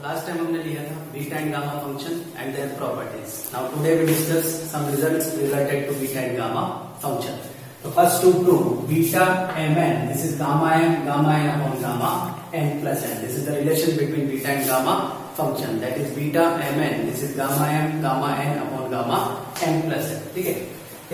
Last time हमने लिया था beta and gamma function and their properties. Now today we discuss some results related to beta and gamma function. So first to prove beta mn, this is gamma n upon gamma n plus n. This is the relation between beta and gamma function. That is beta mn, this is gamma n upon gamma n plus n. ठीक है.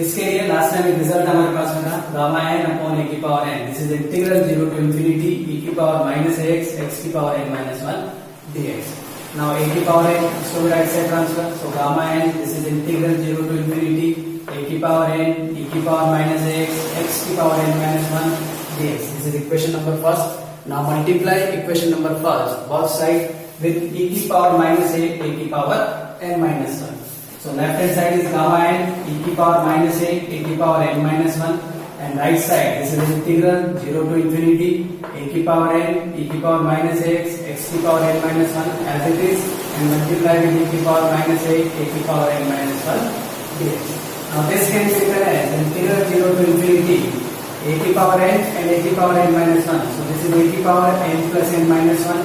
इसके लिए last time एक result हमारे पास में था gamma n upon e की power n. This is integral 0 to infinity e की पावर माइनस x की power n minus 1 dx. Now a की पावर n इसको भी right side transfer. So gamma n this is integral 0 to infinity a की power n e की power minus x की power n minus 1 dx. This is equation number first. Now multiply equation number first both side with e की power minus a की power n minus 1. So left hand side is gamma n e की power minus a की power n minus 1 and right side this is integral 0 to infinity a की power n e की power minus x की power n minus 1 as it is and multiply with e की power minus a की power n minus 1 dx. Now this can be written as integral 0 to infinity a की power n and a की power n minus 1. So this is a की power n plus n minus 1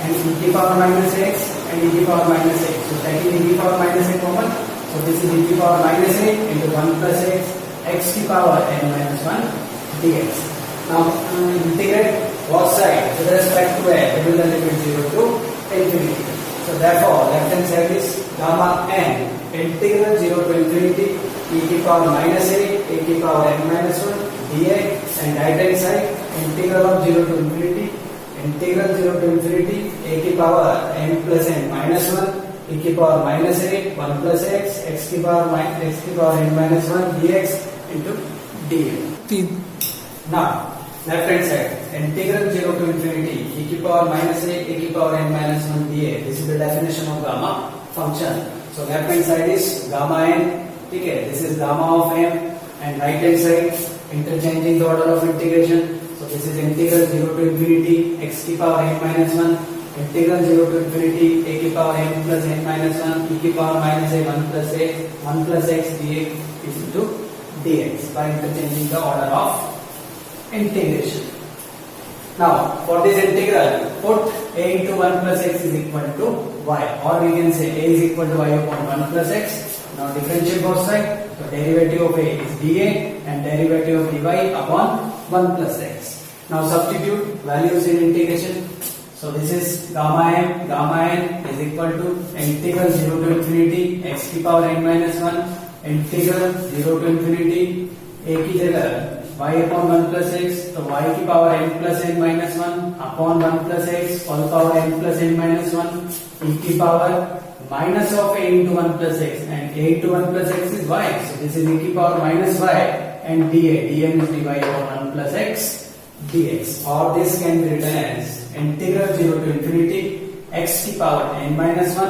and e की power minus x and e की power minus x. So taking e की power minus a common, so this is e की power minus a into 1 plus x की power n minus 1 dx. Now integrate both sides with respect to a, with the limit 0 to infinity. So therefore left hand side is gamma n integral 0 to infinity e की power minus a की power n minus 1 dx and right hand side integral of 0 to infinity integral 0 to infinity a की power n plus n minus 1 e की power minus a 1 plus x की power n minus 1 dx into dx. Now left hand side integral 0 to infinity e की power minus a की power n minus 1 dx. This is the definition of gamma function. So left hand side is gamma n, ठीक है, this is gamma of m and right hand side interchanging the order of integration. So this is integral 0 to infinity x की power n minus 1 integral 0 to infinity a की power n plus n minus 1 e की power minus a 1 plus x dx is into dx by interchanging the order of integration. Now for this integral put a into 1 plus x is equal to y, or we can say a is equal to y upon 1 plus x. Now differentiate both sides. So derivative of a is dA and derivative of dy upon 1 plus x. Now substitute values in integration. So this is gamma n is equal to integral 0 to infinity x की power n minus 1 integral 0 to infinity a की जगह y upon 1 plus x, तो y की power n plus n minus 1 upon 1 plus x all power n plus n minus 1 e की power minus of a into 1 plus x and a into 1 plus x is y. So this is e की power minus y and dm is dy upon 1 plus x dx, or this can be written as integral 0 to infinity x की power n minus 1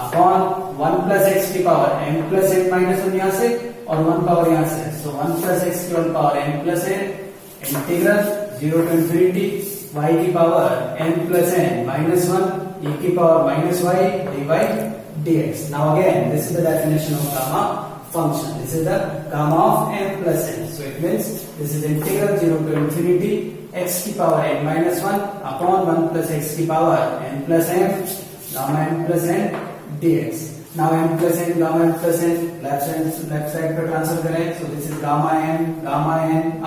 upon 1 plus x की power n plus n minus 1 यहाँ से और 1 power यहाँ से. So 1 plus x की power n plus n integral 0 to infinity y की power n plus n minus 1 e की power minus y dy dx. Now again this is the definition of gamma function. This is the gamma of m plus n. So it means this is integral 0 to infinity x की power n minus 1 upon 1 plus x की power n plus m gamma n plus n dx. Now m plus n gamma n plus n left side पे transfer करें. So this is gamma n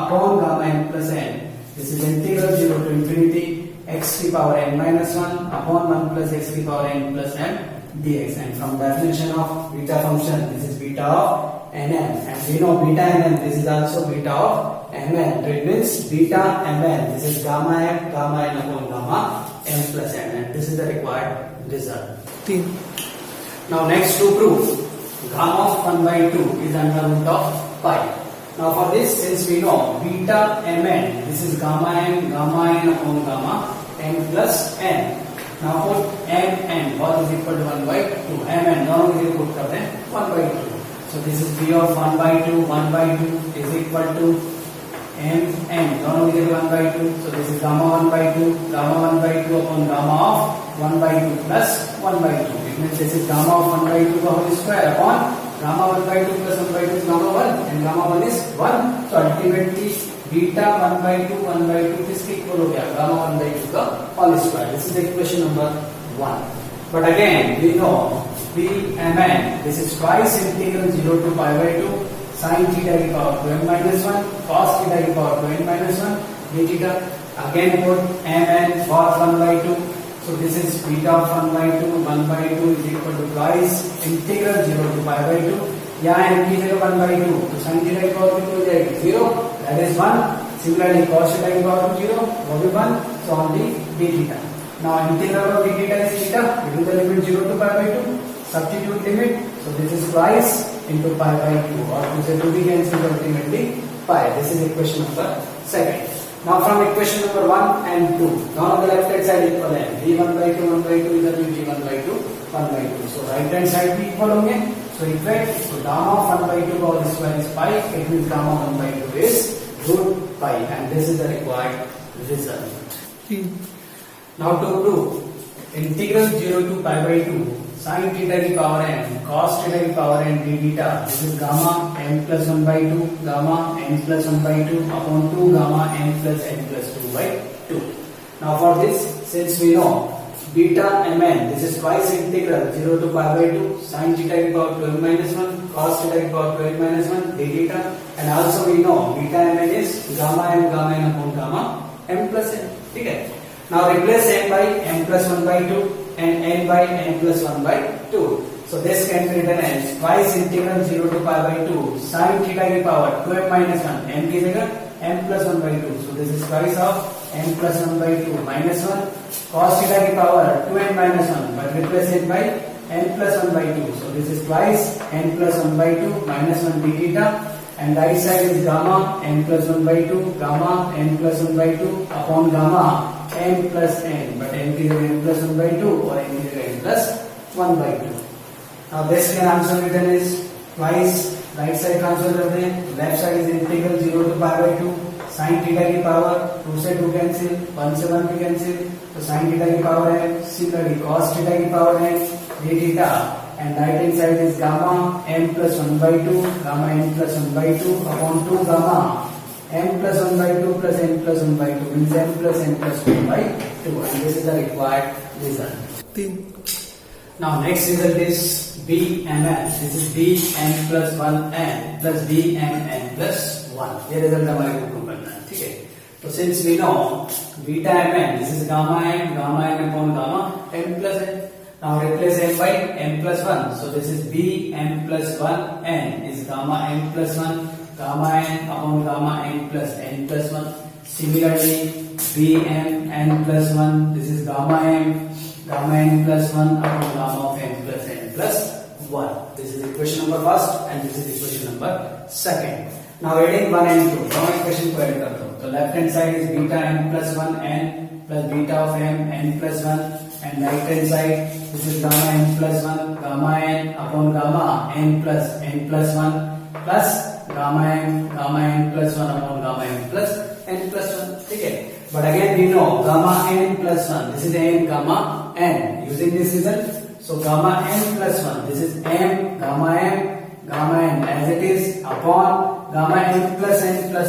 upon gamma n plus n. This is integral 0 to infinity x की power n minus 1 upon 1 plus x की power n plus m dx. And from definition of beta function, this is beta of nn, and we know beta nn, this is also beta of mn. So it means beta mn, this is gamma n upon gamma m plus n, and this is the required result. Now next to prove gamma of 1 by 2 is under root of pi. Now for this, since we know beta mn, this is gamma n upon gamma n plus n. Now put mn, what is equal to 1 by 2. mn दोनों के लिए put करते हैं 1 by 2. So this is b of 1 by 2 is equal to mn दोनों के लिए 1 by 2. So this is gamma 1 by 2 upon gamma of 1 by 2 plus 1 by 2. It means this is gamma of 1 by 2 का whole square upon gamma 1 by 2 plus 1 by 2 is gamma 1 and gamma 1 is 1. So ultimately beta 1 by 2 किसके equal हो गया? Gamma 1 by 2 का whole square. This is equation number 1. But again, we know Bmn, this is twice integral 0 to pi by 2 sin theta e power 2n minus 1 cos theta e power 2n minus 1 d theta. Again put mn for 1 by 2. So this is beta of 1 by 2. 1 by 2 is equal to twice integral 0 to pi by 2. यहाँ n की जगह 1 by 2 तो sin theta की power कितनी हो जाएगी 0, that is 1. Similarly cos theta की power 0 वो भी 1. So only d theta. Now integral of d theta is theta between the limit 0 to pi by 2. Substitute limit. So this is twice into pi by 2, or to say 2 be cancelled ultimately pi. This is equation number 2. Now from equation number 1 and 2, now on the left hand side equal है v1 by 2 1 by 2 इधर भी v1 by 2 1 by 2. So right hand side भी equal होंगे. So equate. So gamma of 1 by 2 whole square is pi. It means gamma 1 by 2 is root pi, and this is the required result. Now to prove integral 0 to pi by 2 sin theta की power n cos theta की power n d theta, this is gamma n plus 1 by 2 gamma n plus 1 by 2 upon 2 gamma n plus 2 by 2. Now for this, since we know beta mn, this is twice integral 0 to pi by 2 sin theta की power 2n minus 1 cos theta की power 2n minus 1 d theta, and also we know beta mn is gamma n upon gamma m plus n. ठीक है. Now replace n by m plus 1 by 2 and n by n plus 1 by 2. So this can be written as twice integral 0 to pi by 2 sin theta की power 2m minus 1 m की जगह m plus 1 by 2. So this is twice of m plus 1 by 2 minus 1 cos theta की power 2n minus 1, but replace it by n plus 1 by 2. So this is twice n plus 1 by 2 minus 1 d theta, and right side is gamma n plus 1 by 2 gamma n plus 1 by 2 upon gamma n plus n, but n की जगह n plus 1 by 2 और n की जगह n plus 1 by 2. Now this can also written is twice right side transfer करते हैं. Left side is integral 0 to pi by 2 sin theta की power 2 से 2 cancel, 1 से 1 भी cancel, तो sin theta की power है. Similarly cos theta की power है d theta, and right hand side is gamma n plus 1 by 2 gamma n plus 1 by 2 upon 2 gamma m plus 1 by 2 plus n plus 1 by 2 means m plus n plus 2 by 2, and this is the required result. Now next result is Bmn. This is Bn plus 1n plus Bmn plus 1. ये result हमारे को prove करना है. ठीक है. तो since we know beta mn, this is gamma n upon gamma m plus n. Now replace m by m plus 1. So this is Bm plus 1n is gamma m plus 1 gamma n upon gamma n plus n plus 1. Similarly Bm n plus 1, this is gamma n plus 1 upon gamma of n plus 1. This is equation number 1 and this is equation number 2. Now adding 1 and 2, दोनों equation को add कर दो. तो left hand side is beta n plus 1 n plus beta of n plus 1, and right hand side this is gamma n plus 1 gamma n upon gamma n plus 1 plus gamma n plus 1 upon gamma n plus 1. ठीक है. But again we know gamma n plus 1, this is n gamma n, using this result. So gamma n plus 1, this is m gamma n as it is upon gamma n plus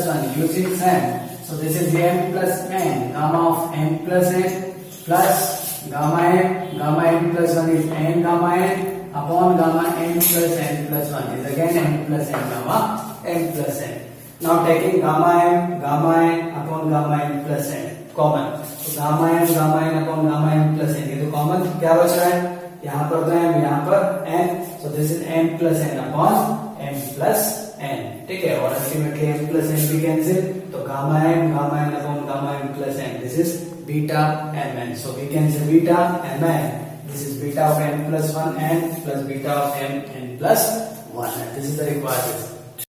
1 using same. So this is m plus n gamma of n plus n plus gamma n plus 1 is n gamma n upon gamma n plus 1 is again n plus n gamma n plus n. Now taking gamma n upon gamma n plus n common. So gamma n upon gamma n plus n, ये तो common क्या बच रहा है? यहाँ पर तो m, यहाँ पर n. So this is m plus n upon m plus n. ठीक है. और ultimately m plus n भी cancel, तो gamma n upon gamma n plus n. This is beta mn. So we cancel beta mn. This is beta of n plus 1 n plus beta of m n plus 1. This is the required result.